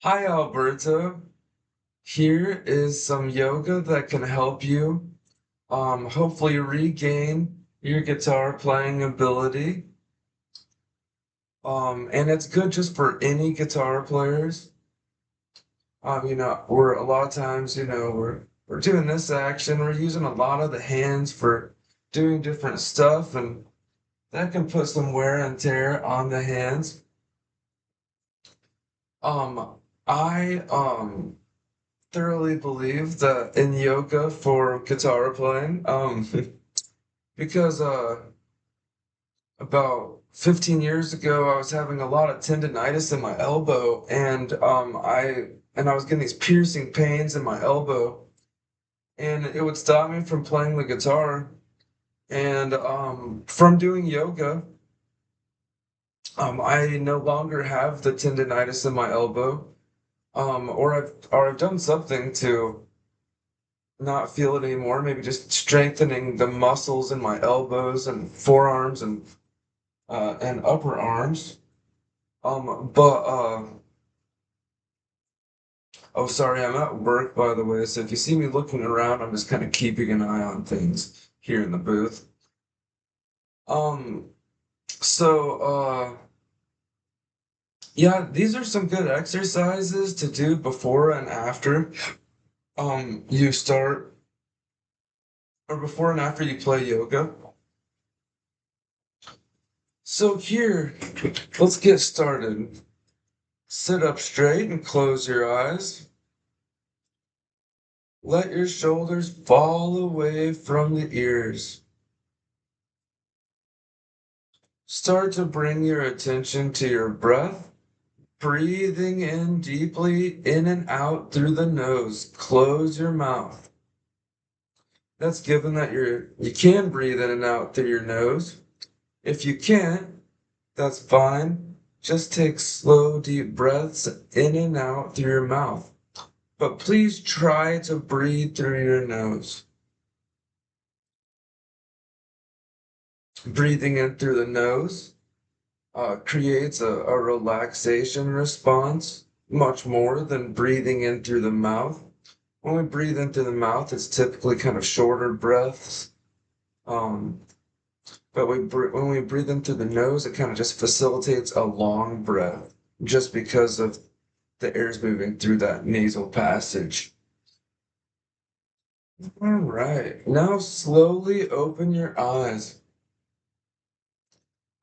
Hi, Alberto. Here is some yoga that can help you hopefully regain your guitar playing ability. And it's good just for any guitar players. We're a lot of times, we're doing this action, we're using a lot of the hands for doing different stuff, and that can put some wear and tear on the hands. I thoroughly believe that in yoga for guitar playing, because about 15 years ago I was having a lot of tendonitis in my elbow, and I was getting these piercing pains in my elbow, and it would stop me from playing the guitar. And from doing yoga, I no longer have the tendonitis in my elbow, or I've done something to not feel it anymore. Maybe just strengthening the muscles in my elbows and forearms and upper arms. But oh, sorry, I'm at work, by the way. So if you see me looking around, I'm just kind of keeping an eye on things here in the booth. Um, so yeah, these are some good exercises to do before and after you start, or before and after you play yoga. So here, let's get started. Sit up straight and close your eyes. Let your shoulders fall away from the ears. Start to bring your attention to your breath, breathing in deeply in and out through the nose. Close your mouth. That's given that you can breathe in and out through your nose. If you can't, that's fine. Just take slow, deep breaths in and out through your mouth. But please try to breathe through your nose. Breathing in through the nose creates a relaxation response much more than breathing in through the mouth. When we breathe in through the mouth, it's typically kind of shorter breaths. Um, but when we breathe in through the nose, it kind of just facilitates a long breath just because of the air's moving through that nasal passage. All right, now slowly open your eyes.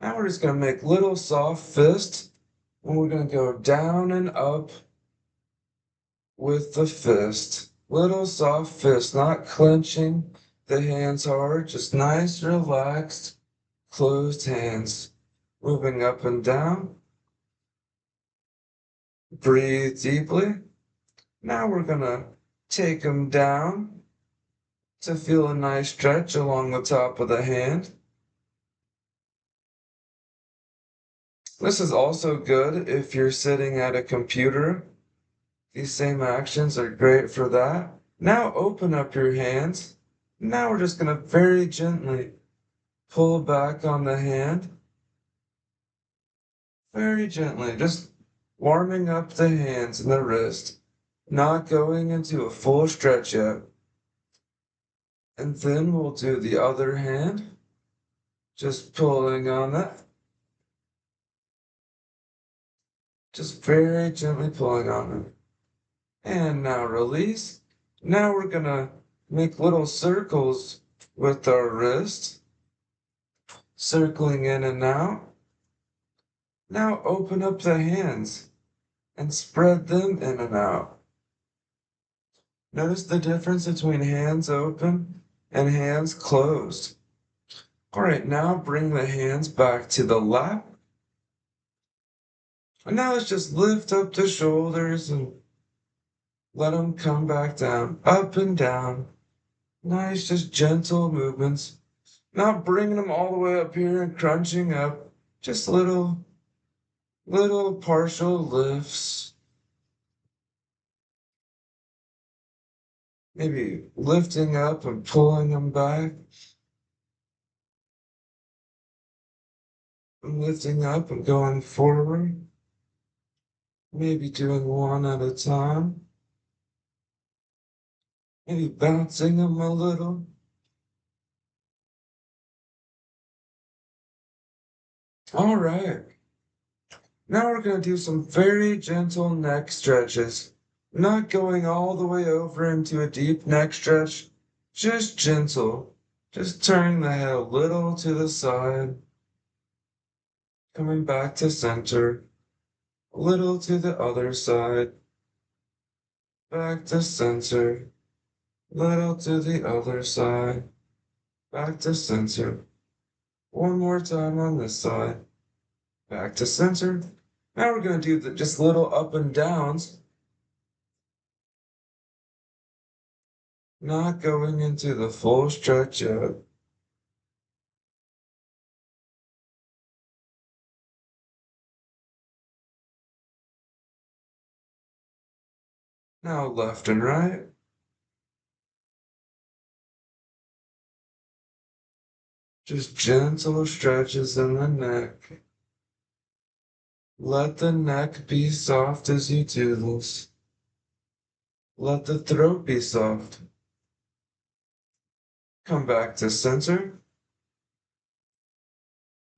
Now we're just going to make little soft fists, and we're going to go down and up with the fist. Little soft fist, not clenching the hands hard, just nice, relaxed, closed hands. Moving up and down. Breathe deeply. Now we're going to take them down to feel a nice stretch along the top of the hand. This is also good if you're sitting at a computer. These same actions are great for that. Now open up your hands. Now we're just going to very gently pull back on the hand. Very gently, just warming up the hands and the wrist. Not going into a full stretch yet. And then we'll do the other hand. Just pulling on that. Just very gently pulling on it. And now release. Now we're going to make little circles with our wrist. Circling in and out. Now open up the hands and spread them in and out. Notice the difference between hands open and hands closed. All right, now bring the hands back to the lap. And now let's just lift up the shoulders and let them come back down, up and down. Nice, just gentle movements. Not bringing them all the way up here and crunching up. Just little partial lifts. Maybe lifting up and pulling them back. And lifting up and going forward. Maybe doing one at a time. Maybe bouncing them a little. All right. Now we're going to do some very gentle neck stretches. Not going all the way over into a deep neck stretch, just gentle. Just turning the head a little to the side, coming back to center, a little to the other side, back to center, little to the other side, back to center. One more time on this side, back to center. Now we're going to do just little up and downs, not going into the full stretch yet. Now left and right. Just gentle stretches in the neck. Let the neck be soft as you do this. Let the throat be soft. Come back to center.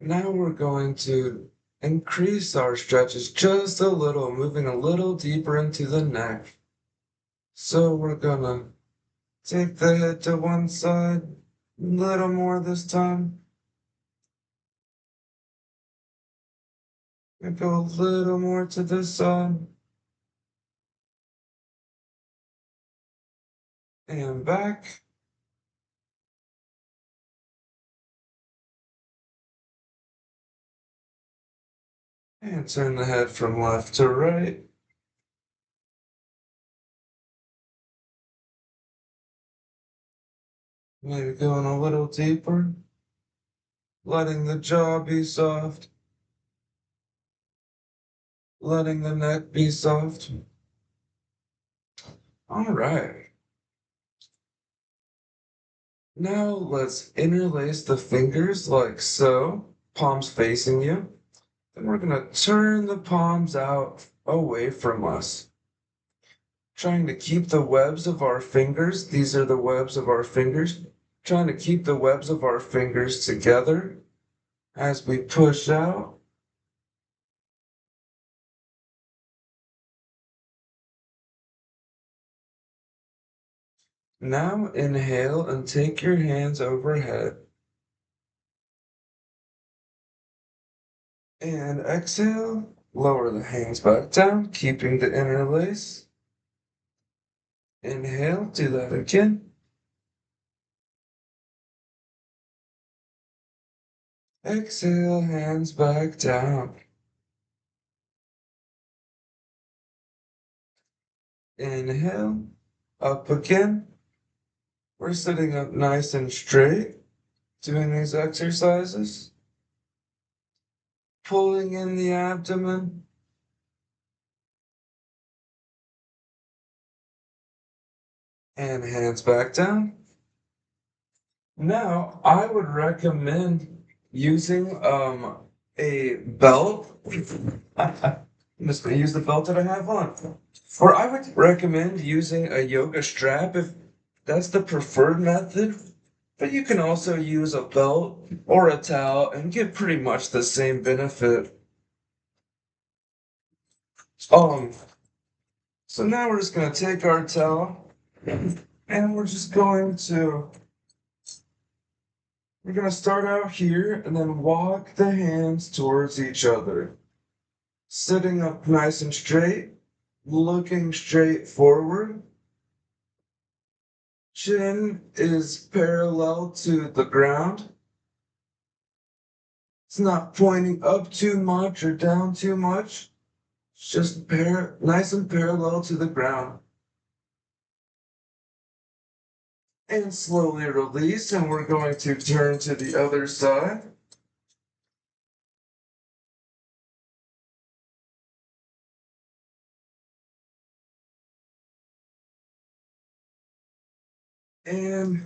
Now we're going to increase our stretches just a little, moving a little deeper into the neck. So we're gonna take the head to one side, a little more this time. And go a little more to this side. And back. And turn the head from left to right. Maybe going a little deeper. Letting the jaw be soft. Letting the neck be soft. All right. Now let's interlace the fingers like so, palms facing you. Then we're going to turn the palms out away from us. Trying to keep the webs of our fingers, these are the webs of our fingers, trying to keep the webs of our fingers together as we push out. Now inhale and take your hands overhead. And exhale, lower the hands back down, keeping the interlace. Inhale, do that again. Exhale, hands back down. Inhale, up again. We're sitting up nice and straight, doing these exercises. Pulling in the abdomen. And hands back down. Now, I would recommend using a belt. I'm just going to use the belt that I have on. Or I would recommend using a yoga strap if that's the preferred method. But you can also use a belt or a towel and get pretty much the same benefit. Um, so now we're just going to take our towel and we're going to start out here and then walk the hands towards each other. Sitting up nice and straight, looking straight forward. Chin is parallel to the ground. It's not pointing up too much or down too much. It's just nice and parallel to the ground. And slowly release, and we're going to turn to the other side. And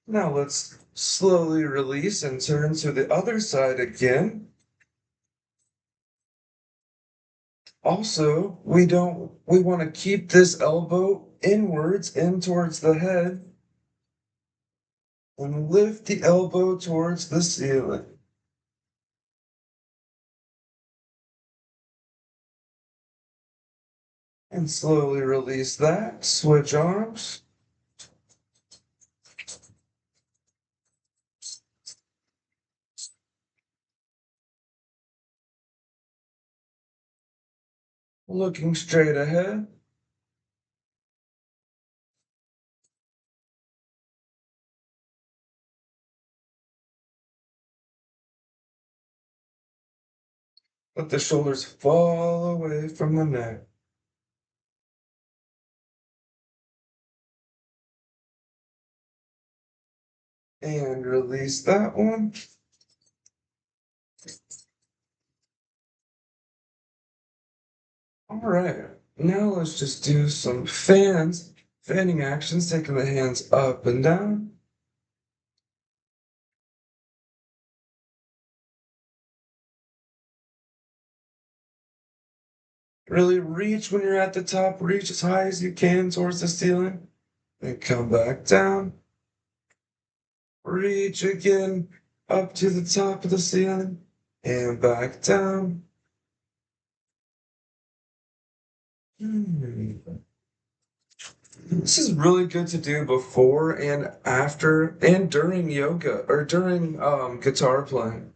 now let's slowly release and turn to the other side again. Also, we want to keep this elbow inwards in towards the head and lift the elbow towards the ceiling. And slowly release that. Switch arms. Looking straight ahead. Let the shoulders fall away from the neck. And release that one. All right, now let's just do some fanning actions, taking the hands up and down. Really reach when you're at the top, reach as high as you can towards the ceiling, then come back down. Reach again up to the top of the ceiling and back down. This is really good to do before and after and during yoga or during guitar playing.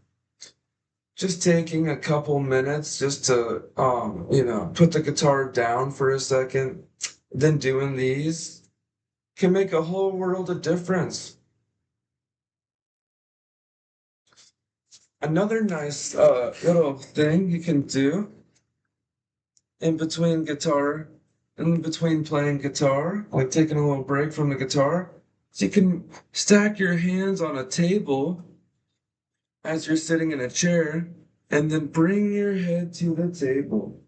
Just taking a couple minutes just to put the guitar down for a second, then doing these can make a whole world of difference. Another nice little thing you can do in between guitar, in between playing guitar, like taking a little break from the guitar, so you can stack your hands on a table as you're sitting in a chair, and then bring your head to the table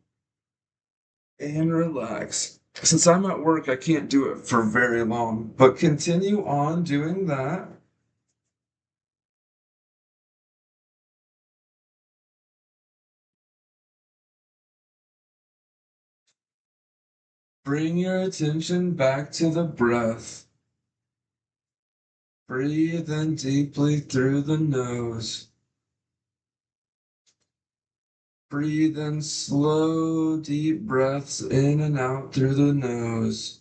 and relax. Since I'm at work, I can't do it for very long, but continue on doing that. Bring your attention back to the breath. Breathe in deeply through the nose. Breathe in slow, deep breaths in and out through the nose.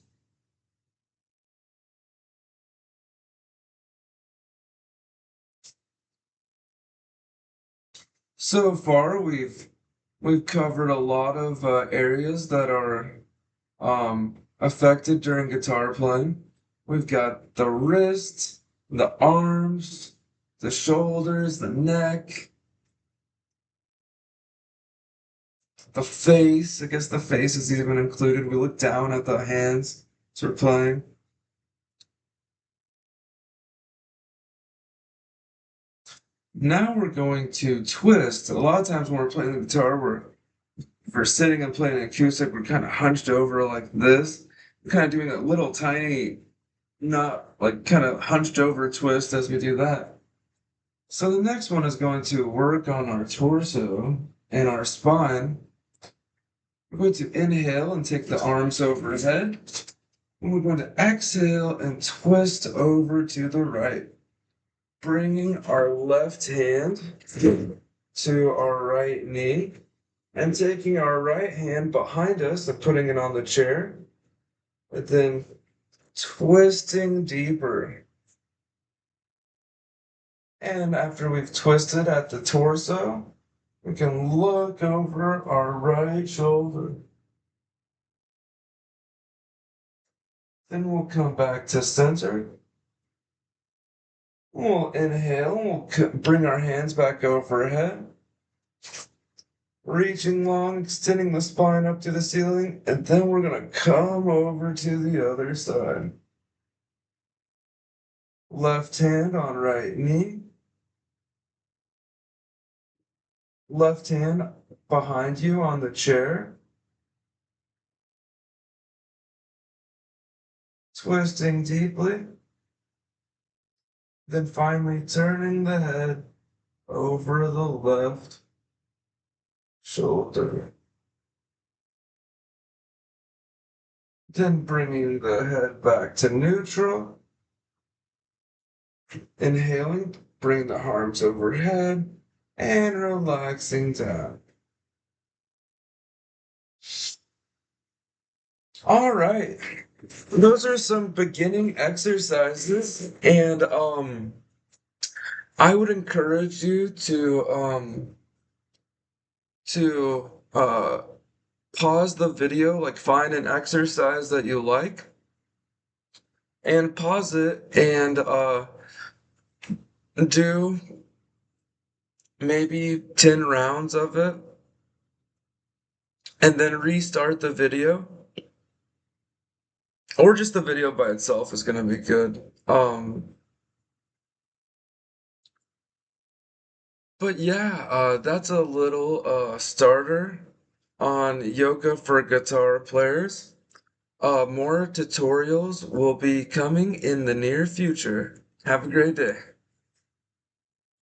So far, we've covered a lot of areas that are affected during guitar playing. We've got the wrists, the arms, the shoulders, the neck, the face. I guess the face is even included. We look down at the hands as we're playing. Now we're going to twist. A lot of times when we're playing the guitar, if we're sitting and playing acoustic, we're kind of hunched over like this. We're kind of doing a little tiny, not like kind of hunched over twist as we do that. So the next one is going to work on our torso and our spine. We're going to inhale and take the arms overhead. And we're going to exhale and twist over to the right, bringing our left hand to our right knee and taking our right hand behind us and putting it on the chair, and then twisting deeper. And after we've twisted at the torso, we can look over our right shoulder. Then we'll come back to center. We'll inhale, we'll bring our hands back overhead, reaching long, extending the spine up to the ceiling, and then we're going to come over to the other side. Left hand on right knee, left hand behind you on the chair, twisting deeply, then finally turning the head over the left shoulder. Then bringing the head back to neutral. Inhaling, bring the arms overhead and relaxing down. All right. Those are some beginning exercises, and I would encourage you to pause the video, like find an exercise that you like, and pause it and do maybe 10 rounds of it, and then restart the video, or just the video by itself is gonna be good. But yeah, that's a little starter on yoga for guitar players. More tutorials will be coming in the near future. Have a great day.